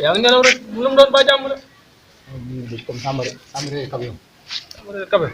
yaa ngi nelaw rek lu mu doon ba jàmm la. comme Sambare Kabe. Sambare Kabe.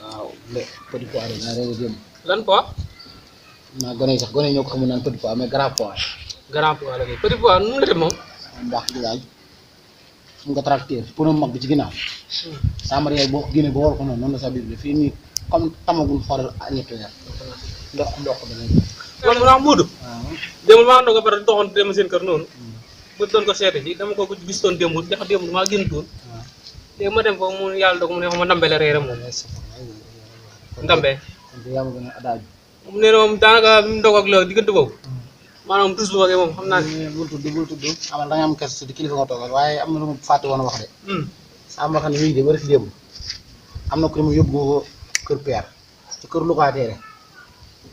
waaw le petit pois rek naa réew dem. lan pois. naa gone yi sax gone yi ñoo ko xamul naan petit pois mais grand pois. grand pois la kay petit pois nu mu la def moom. mbaax gi daal fu nga tracteur pour mag bi ci ginnaaw. Sambare yaay boo ko génnee ba war ko noonu la sa biir bi fii nii comme tamagul xoolal ñetti weer. ndox dana man mu naan Moodu. waaw démb maa ngi doon ba doxoon dem seen kër noonu. bu doon ko seete ji dama ko gis doon démb dafa démb maa génn toon. waaw léegi ma dem foofu mu yàlla doog mu ne ma ndambe la reere moom. ndambe. yaa ma gën a adaaju. mu ne moom daanaka mu ndog ak la diggante boobu. maanaam tous bu moom xam naa ne. bul tudd amal da nga am kes di kilifa nga toogal waaye am na lu mu fàtte woon a wax de. Samba xam ne mii de bari fi démb am na ko mu yóbbu ko kër père ci kër locataire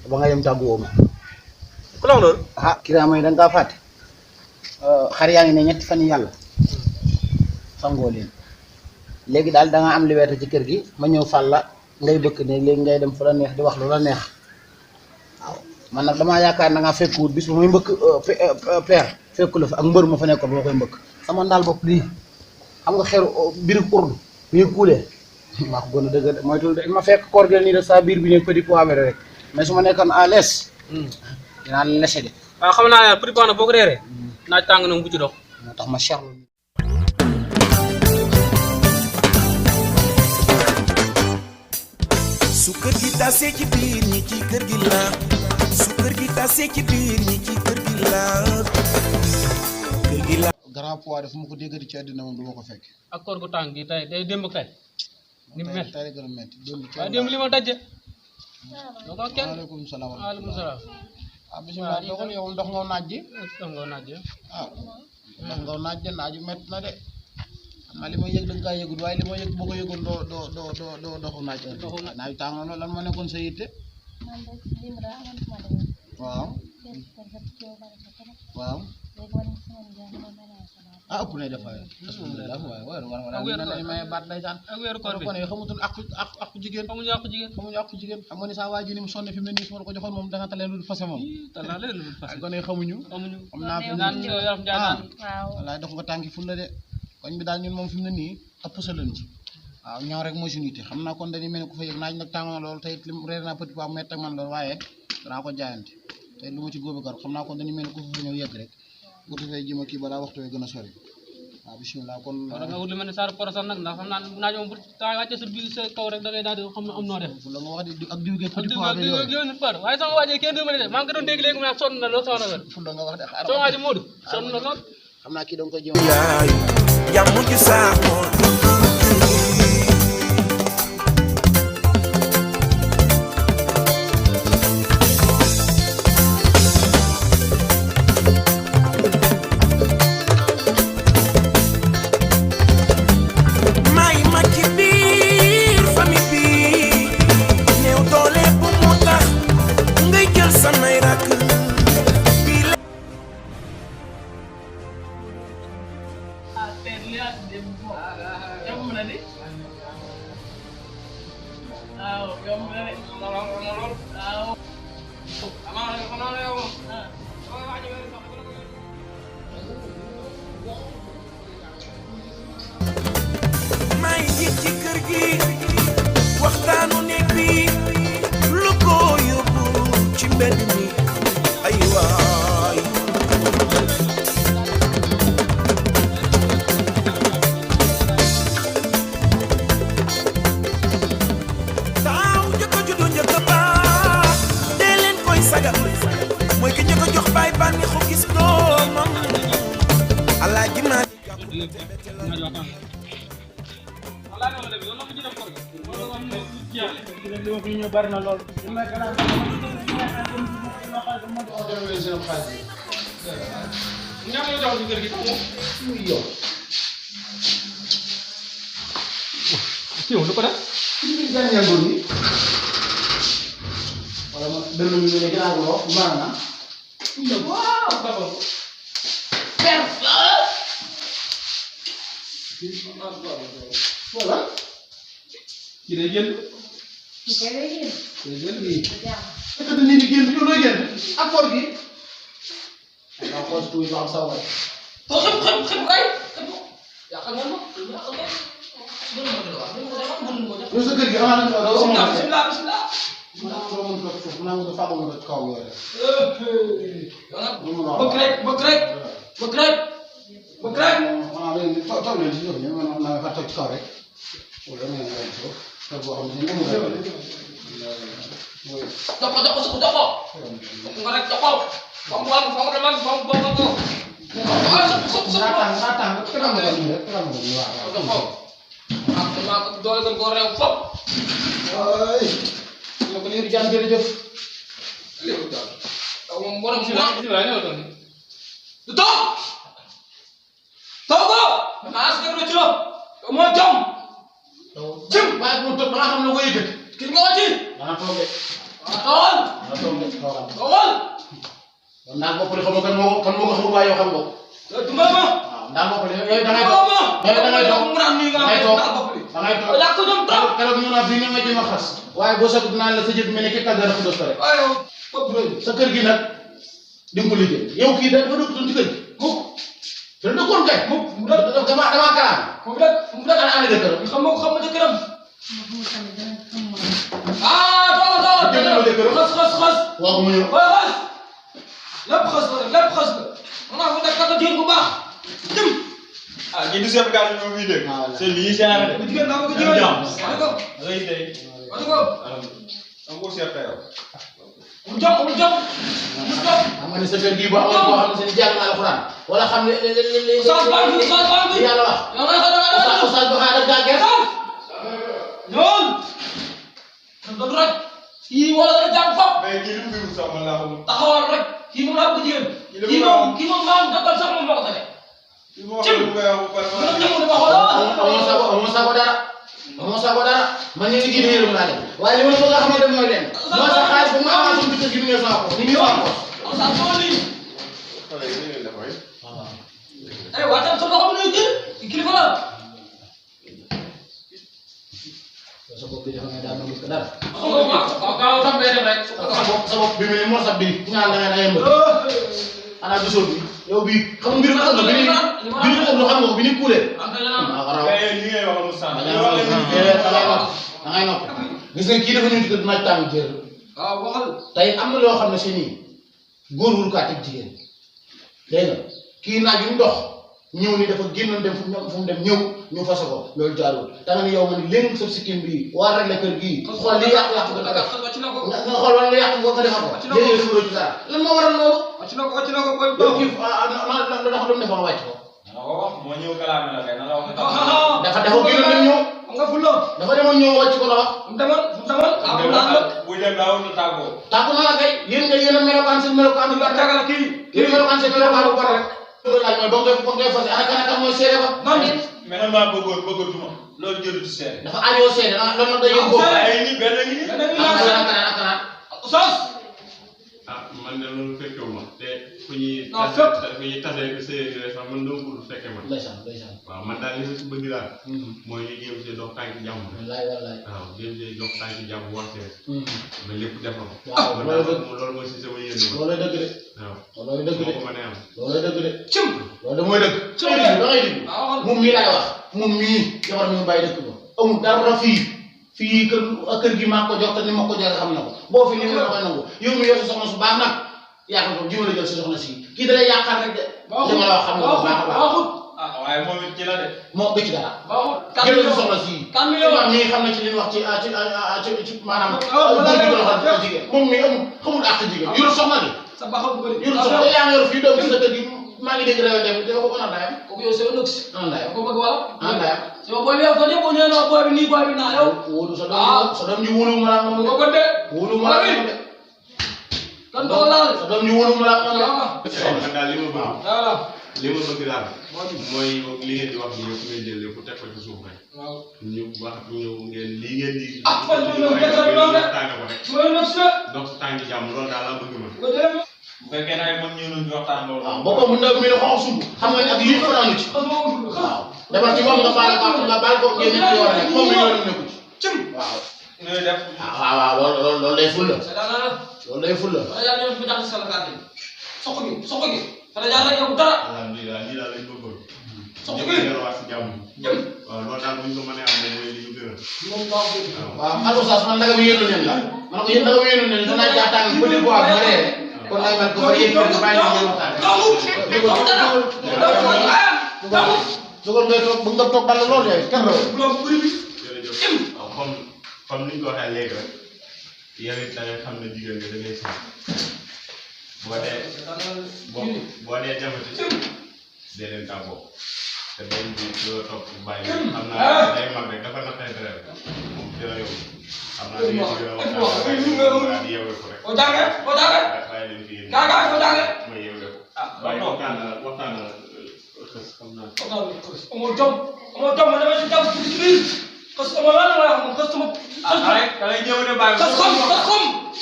ba nga dem tàggu woo ma. ku la wax loolu. ah kii daa may da nga kaa fàtte xar yaa ngi ne ñetti fan yàlla sangoo leen léegi daal da nga am liberté ci kër gi ma ñëw fal la ngay bëkk ne léegi ngay dem fu la neex di wax lu la neex waaw man nag damaa yaakaar na nga fekkuwut bis bu muy mbëkk père fekku la fa ak mbër ma fa nekkoon boo koy mbëkk sama ndaal bopp lii xam nga xeeru biir urdu bi ñuy kuulee maa ko gën a dëgg moytul de ma fekk koor gi nii de sa biir bi ñu petit pois rek mais su ma nekkoon à l'aise dinaa la lese de. waaw xam naa ne petit pois boo ko reeree. naaj tàng na bu ci dox. moo tax ma cher su kër gi tasee ci biir ñi ci kër gi la su kër gi tasee ci biir ñi ci kër gi la kër gi la. grand poids def ma ko déggati ci àddina moom du ma ko fekk. ak koor gu tàng gi tey day démb kay. ni mu mel tey gën a métti démb ci waaye démb li ma daje. doo ko kenn waaleykum salaam. waaleykum salaam. ah bisimilah doxal yow ndox nga naaj ji. ndox nga naaj ji. ah ndox nga naaj ji naaju métti na de xam naa li ma yëg da nga kaa yëgul waaye li ma yëg boo ko yëgoon doo doxu naaj. naaj tàng na lan moo nekkoon sa yitte. waaw. waaw. ah ëpp na dafa alhamdulilah waaye war may baat ndeysaan ak weeru koor bi kon xamutul ak jigéen xamuñu ak jigéen xam nga ni saa waa ji ni mu sonne fi mu ne nii su ma la ko joxoon moom da nga taleen lu fase moom kon xamuñu xam naa fi wallaay dox nga tànki ful la de koñ bi daal ñun moom fi mu ne nii ëpp sa lën ci waaw ñaaw rek mooy suñu yitte xam naa kon dañuy mel ne ku fa yëg naaj nag tàng na loolu tey lim reer naa petit pois mett ak man loolu waaye danaa ko jaayante tey lu ma ci góobe gar xam naa kon dañuy mel ne ku fa ñëw yëg rek bu defee ji ma kii balaa waxtu wi gën a sori waaw bisimilah kon. da nga wut lu mel ne Saar Porosan nag ndax xam naa naaj moom bu taa wàccee sa biir sa kaw rek da ngay daal di xam ne am noo def. la nga wax di ak diw geeg petit pois yooyu waaye sama waa ji kenn du ma ne de maa ngi ko doon dégg léegi mu naan sonn na lool soxna wér. fu la nga wax de xaaral sama waa ji Modou sonn na lool. xam naa kii da nga koy jéem jàmm ci saako. may ji ci kër gi waxtaanu nekk bi lu ko yóbbu ci mbedd mi ay waay taaw jëkko juddu njëkk baax dee leen koy sagal mooy ki njëkk jox baay bànni xo gis doomam alaaji maa ñu bari na lool yow lu ko def wala ma dënn mi ne gënal lo maana waaw d'abord voilà ki day génn ni di génn ñu doy génn ak koor gi nga xoos tuuti ba am sa waay xam kay yow sa kër gi amaana nga doo amoon bismillah naa nga faamu nga kaw yooyu bëgg rek maanaam léegi toog leen ci jox ñu maanaam naa nga fa toog ci kaw rek wala nga nga leen suuf toog boo xam ne ni mu nga ndax bopp li xam nga kan moo ko xamul waaye yow xam nga ko. waaw ndax bopp li yooyu da ngay toog keroog ñu naan fii nga jéem a xas. waaye boo soog dinaa la sa jëf mel ni ki tàggat dafa dos ko rek. sa kër gi nag di nga ko liggéey yow kii dafa dëkk ci kër gi mukk te dëkkoon kay mukk damaa kalaam. mu dëkk ana jëkkëram. xam nga jëkkëram. xas. waaw mu ñëw. lépp xas la maanaam mu nekk kàddu jigéen bu baax jëm. ñi du chef gàll ñu muy dégg. c'est lii c'est la bu jigéen naa ko jigéen. ngay tey. am ko chef yow. mu jom. xam nga ne sa kër gii boo amoon boo xam ne seen jàng na alxuraan wala xam ne li yàlla wax. Oustaz Ba da gaa gerte. ñoom. doon rek. kii wala dara jàng fop. mais kii li mu fi sax man laa xamul. taxawal rek. kii moom laa ko jigéen. kii moom maam dëkkal sax moom moo ko tane. amoo sago dara man ñu ngi jiite yërëm naa leen waaye li ma bëgg a xamante mooy leen moo sa xaalis bu ma amaat suñu bitig gi mu ngi sama ko ni muy wax ko. waaw tam sa loxo bi nuyu kilifa la. sa bopp bi dafa ne daa mën a dara. waaw tam bay dem rek. sa bopp bi mel ni moo sax bi ñaan da ngay mbër. xanaa gisoo bi yow bii xam nga mbirum ëllëg bi ni xam nga ko bi ni kuulee. da ngay noppi gis nga kii dafa ñëw ci kër dina tàng jër. waaw waxal. tey am na loo xam ne si nii góor wul kaa teg jigéen dégg nga kii naaj yu mu dox ñëw ni dafa génnoon dem fu mu dem ñëw ñu fasa ko loolu jaarul da nga ne yow man léegi sa sikkim bii waa rek la kër gii xool li yàq nga def nga xool wala li yàq nga defar ko léegi def ci dara lan moo waral loolu wàcc na ko koy yow kii la dafa doon defoon wàcc ko moo ñëw kalaame la kay na la wax dafa génnoon dem ñëw nga fullo dafa demoon ñëw wàcc ko la wax mu demoon bu dem daaw na tàggoo tàggu na la kay yéen a melokaan seen melokaan bu tagal kii melokaan seen melokaan bu bari rek laaj mooy ba ngay fas ana mooy seede ba man mais nag maa bëggootuma loolu jëlu ci seede dafa aajoo seede loolu nag day yëngu ay ni benn ngi ni sos man de loolu fekkewu ma te fu ñuy tasee sëy sax man doo ko fekke man ndeysaan waaw man daal li ma si bëgg daal mooy ñu jéem see dox tànk jàmm wallaay waaw jéem see dox tànk jàmm waxte ba lépp defal waaw loolu mooy si sama yéene loolu dëgg de waaw loolu dëgg de ko mën a am loolu dëgg de cim loolu de mooy dëgg da ngay dégg moom mii laay wax moom mii jabar mi mu bàyyi dëkk ba amul dara fii kër gi maa ko jox te ni ma ko joxe xam na ko boo fi ni mu la koy nangu yow mi yor sa soxna su baax nag yaakaar ko jiw la jël sa soxna si kii da lay yaakaar rek de li ma la wax xam nga ko baax a baax waaye moom it ci la de moo du ci dara baaxul jël sa soxna si ñi xam na ci li ñu wax ci maanaam góor gi ko waxal jigéen moom mi xamul àq jigéen yor soxna bi sa baaxul bu bëri yor soxna yaa ngi yor fii doom ci sa kër gi maa ngi dégg réew dem dafa ko ana ndayam kooku yow c'est un ox ana ndayam ko bëgg wala ana ndayam sama boy bi yow ko ñëpp ñu ne boy bi nii boy bi naa yow wóolu sa doom ji wóolu ma la moom ko de wóolu ma la moom de kan ko laal sa doom ji wóolu ma la moom de man daal li ma bëgg voilà li ma bëgg daal mooy li ngeen di wax ni yëpp ngeen jël lépp teg ko ci suuf rek waaw ñu wax ñu ngeen lii ngeen di fan ñu tàng ko rek mooy nag sa dox si tànk jàmm loolu daal laa bëgg ma ko dem bu fekkee nag mag ñëw nañu waxtaan loolu waaw boppam mu ndaw mi ne xaw sumb xam nga ne ak lii fanaanu ci waaw demal ci moom nga baal ko ngeen ci yoon rek moom mi yoonam nekku ci cim waaw ñooy def waaw loolu day ful la c'est la loolu day ful la wala yaa ñëw fi jax ci sala gàdde soxo gi fa la jaar rek yow dara alhamdulilah lii daal lañ bëggoon soxo gi delluwaat si jàmm jëm loolu daal bu ñu ko mënee am moom mooy li ñu gën a. waaw allo Sass man naka yéenu nen la man ko yéen naka yéenu nen danaa jaataan bu di bois ma reere kon ay man ko fa yéen ko bàyyi ñu waxtaan dugal ngay toog bu nga toog balla lool yow kenn la jërëjëf waaw comme ni ñu ko waxee léegi rek yow it da ngay xam ne jigéen nga da ngay sëy boo dee jamati dee leen tàggoo te dañ bi doo toog bàyyi xam naa day mag rek dafa naqay deret moom dina yow xam naa di ngeen gën a waxtaan di yeewee ko rek bàyyi leen fi yéen ma yeewee ko bàyyi waxtaan la xës xam naa amoo jom ma dama ci jàpp ci biir parce que lan la wax moom parce que da lay ñëw de bàyyi parce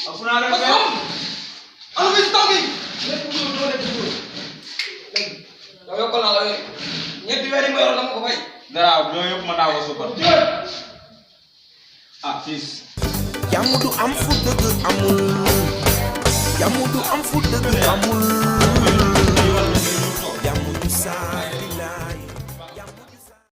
que fu naa rek ana bi taw bi lépp lu do nek ci da yokkal na la ñetti wéri mo yor dama ko fay dara do yop ma dawo super fils Yamudu am fu dëgg amul yamudu am fu dëgg amul